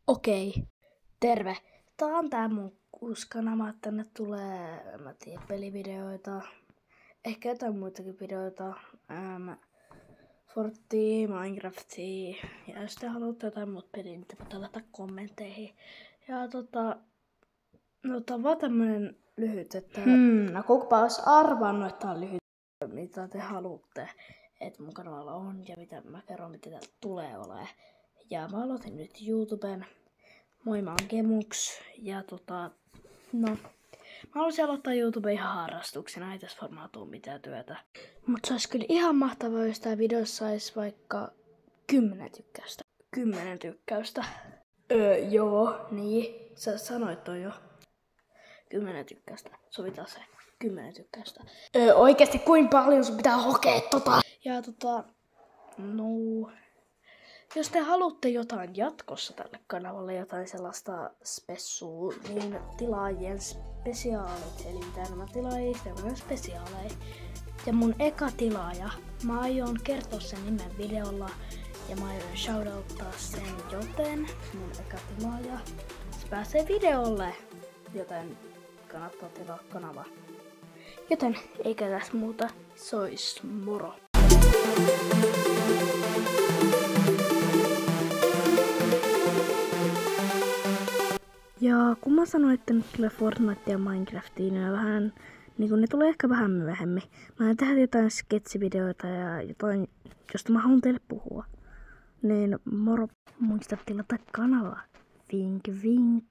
Okei, terve. Tää on tää mun uusi kanava, tänne tulee, mä tiedän, pelivideoita, ehkä jotain muitakin videoita, Fortnite, Minecraftia, ja jos te haluatte jotain muut peliä, niin te voitte laittaa kommentteihin. Ja tää on vaan tämmönen lyhyt, että no kukapa olisi arvannut, että tää on lyhyt, mitä te haluatte, että mun kanavalla on ja mitä mä kerron, mitä täältä tulee olemaan. Ja mä aloitin nyt YouTuben. Moi, mä oon Gemux ja mä haluaisin aloittaa YouTuben ihan harrastuksena, ei tässä varmaan tuu mitään työtä. Mut se olisi kyllä ihan mahtavaa, jos tää videossa sais vaikka 10 tykkäystä. 10 tykkäystä. Joo, niin. Sä sanoit toi jo. 10 tykkäystä. Sovitaan se. 10 tykkäystä. Oikeesti kuinka paljon sun pitää hokea tota? Ja jos te haluatte jotain jatkossa tälle kanavalle, jotain sellaista spessua, niin tilaajien spesiaalit, eli mitä enemmän tilaajia, enemmän spesiaaleja. Ja mun eka tilaaja, mä aion kertoa sen nimen videolla, ja mä aion shoutouttaa sen, joten mun eka tilaaja, se pääsee videolle, joten kannattaa tilaa kanava. Joten eikä tässä muuta, sois moro! Ja kun mä sanoin, että nyt tulee Fortnite ja Minecraftia, niin ne tulee ehkä vähän myöhemmin. Mä aion tehdä jotain sketsivideoita ja jotain, josta mä haluan teille puhua. Niin moro, muista tilata kanava. Vink vink.